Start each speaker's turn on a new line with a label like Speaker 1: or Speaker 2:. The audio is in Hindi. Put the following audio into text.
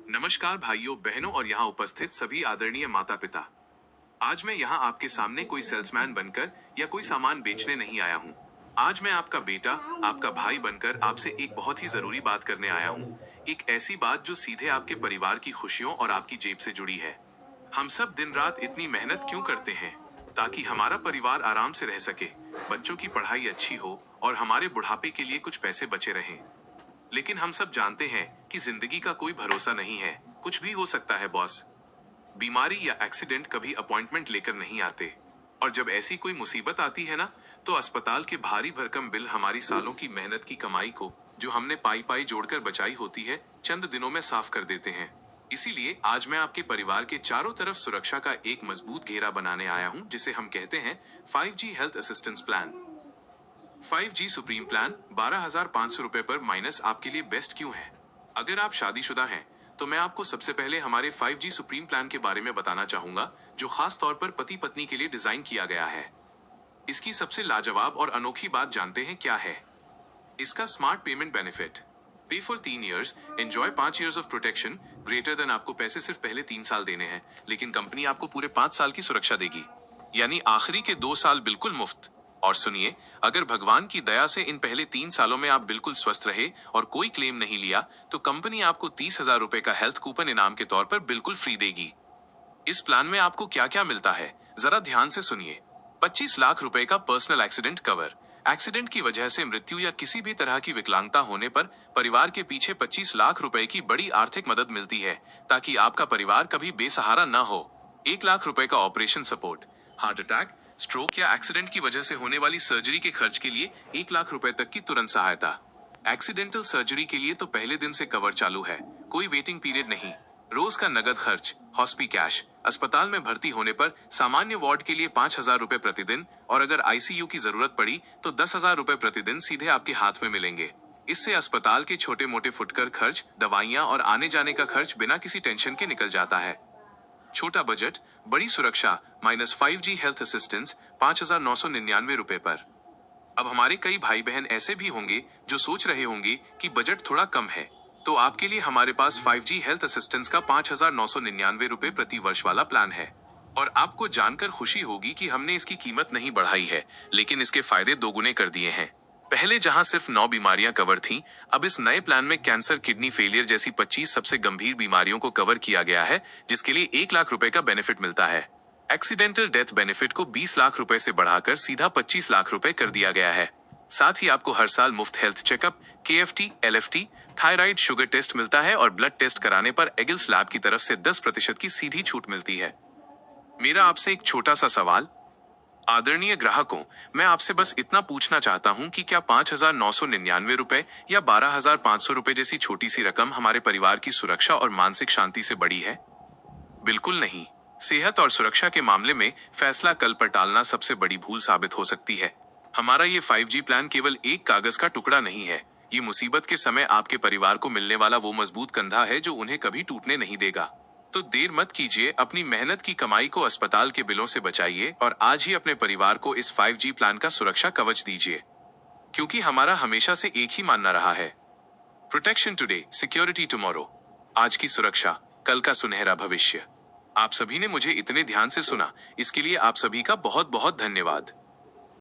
Speaker 1: नमस्कार भाइयों बहनों और यहाँ उपस्थित सभी आदरणीय माता पिता। आज मैं यहाँ आपके सामने कोई सेल्समैन बनकर या कोई सामान बेचने नहीं आया हूँ। आज मैं आपका बेटा, आपका भाई बनकर आपसे एक बहुत ही जरूरी बात करने आया हूँ। एक ऐसी बात जो सीधे आपके परिवार की खुशियों और आपकी जेब से जुड़ी है। हम सब दिन रात इतनी मेहनत क्यों करते हैं? ताकि हमारा परिवार आराम से रह सके, बच्चों की पढ़ाई अच्छी हो और हमारे बुढ़ापे के लिए कुछ पैसे बचे रहें। लेकिन हम सब जानते हैं कि जिंदगी का कोई भरोसा नहीं है, कुछ भी हो सकता है बॉस। बीमारी या एक्सीडेंट कभी अपॉइंटमेंट लेकर नहीं आते। और जब ऐसी कोई मुसीबत आती है ना, तो अस्पताल के भारी भरकम बिल हमारी सालों की मेहनत की कमाई को, जो हमने पाई पाई जोड़कर बचाई होती है, चंद दिनों में साफ कर देते हैं। इसीलिए आज मैं आपके परिवार के चारों तरफ सुरक्षा का एक मजबूत घेरा बनाने आया हूं, जिसे हम कहते हैं 5G health assistance plan. 5G supreme plan 12,500 रुपए पर माइनस आपके लिए बेस्ट क्यों है? अगर आप शादीशुदा हैं, तो मैं आपको सबसे पहले हमारे 5G सुप्रीम प्लान के बारे में बताना चाहूंगा, जो खास तौर पर पति पत्नी के लिए डिजाइन किया गया है। इसकी सबसे लाजवाब और अनोखी बात जानते हैं क्या है? इसका स्मार्ट पेमेंट बेनिफिट। पे for 3 years, enjoy 5 years of protection greater than. आपको पैसे सिर्फ पहले 3 साल देने हैं, लेकिन कंपनी आपको पूरे 5 साल की सुरक्षा देगी। यानी आखिरी के 2 साल बिल्कुल मुफ्त। और सुनिए, अगर भगवान की दया से इन पहले 3 सालों में आप बिल्कुल स्वस्थ रहे और कोई क्लेम नहीं लिया, तो कंपनी आपको 30,000 रुपए का हेल्थ कूपन इनाम के तौर पर बिल्कुल फ्री देगी। इस प्लान में आपको क्या क्या मिलता है, जरा ध्यान से सुनिए। 25 लाख रुपए का पर्सनल एक्सीडेंट कवर। एक्सीडेंट की वजह से मृत्यु या किसी भी तरह की विकलांगता होने पर परिवार के पीछे 25 लाख रुपए की बड़ी आर्थिक मदद मिलती है, ताकि आपका परिवार कभी बेसहारा न हो। 1 लाख रुपए का operation support. Heart attack, stroke या एक्सीडेंट की वजह से होने वाली सर्जरी के खर्च के लिए 1 लाख रुपए तक की तुरंत सहायता। एक्सीडेंटल सर्जरी के लिए तो पहले दिन से कवर चालू है, कोई वेटिंग पीरियड नहीं। रोज का नगद खर्च, हॉस्पी कैश। अस्पताल में भर्ती होने पर सामान्य वार्ड के लिए 5,000 रुपए प्रतिदिन, और अगर आईसीयू की जरूरत पड़ी तो 10,000 रुपए प्रतिदिन सीधे आपके हाथ में मिलेंगे। इससे अस्पताल के छोटे मोटे फुटकर खर्च, दवाइयां और आने जाने का खर्च बिना किसी टेंशन के निकल जाता है। छोटा बजट, बड़ी सुरक्षा, माइनस 5G हेल्थ असिस्टेंस 5,999 रुपए पर। अब हमारे कई भाई बहन ऐसे भी होंगे जो सोच रहे होंगे कि बजट थोड़ा कम है, तो आपके लिए हमारे पास 5G हेल्थ असिस्टेंस का 5,999 रुपए प्रति वर्ष वाला प्लान है। और आपको जानकर खुशी होगी कि हमने इसकी कीमत नहीं बढ़ाई है, लेकिन इसके फायदे दोगुने कर दिए हैं। पहले जहां सिर्फ 9 बीमारियां कवर थीं, अब इस नए प्लान में कैंसर, किडनी फेलियर जैसी 25 सबसे गंभीर बीमारियों को कवर किया गया है, जिसके लिए 1 लाख रुपए का बेनिफिट मिलता है। एक्सीडेंटल डेथ बेनिफिट को 20 लाख रुपए से बढ़ाकर सीधा 25 लाख रुपए कर दिया गया है। साथ ही आपको हर साल मुफ्त health checkup, KFT, LFT, thyroid, sugar test मिलता है, और ब्लड टेस्ट कराने पर एगिल्स लैब की तरफ से 10% की सीधी छूट मिलती है। मेरा आपसे एक छोटा सा सवाल। आदरणीय ग्राहकों, मैं आपसे बस इतना पूछना चाहता हूं कि क्या 5,999 रुपए या 12,500 रुपए जैसी छोटी सी रकम हमारे परिवार की सुरक्षा और मानसिक शांति से बड़ी है? बिल्कुल नहीं। सेहत और सुरक्षा के मामले में फैसला कल पर टालना सबसे बड़ी भूल साबित हो सकती है। हमारा ये 5G प्लान केवल एक कागज का टुकड़ा नहीं है, ये मुसीबत के समय आपके परिवार को मिलने वाला वो मजबूत कंधा है जो उन्हें कभी टूटने नहीं देगा। तो देर मत कीजिए, अपनी मेहनत की कमाई को अस्पताल के बिलों से बचाइए और आज ही अपने परिवार को इस 5G प्लान का सुरक्षा कवच दीजिए। क्योंकि हमारा हमेशा से एक ही मानना रहा है, प्रोटेक्शन टुडे, सिक्योरिटी टुमारो। आज की सुरक्षा, कल का सुनहरा भविष्य। आप सभी ने मुझे इतने ध्यान से सुना, इसके लिए आप सभी का बहुत बहुत धन्यवाद।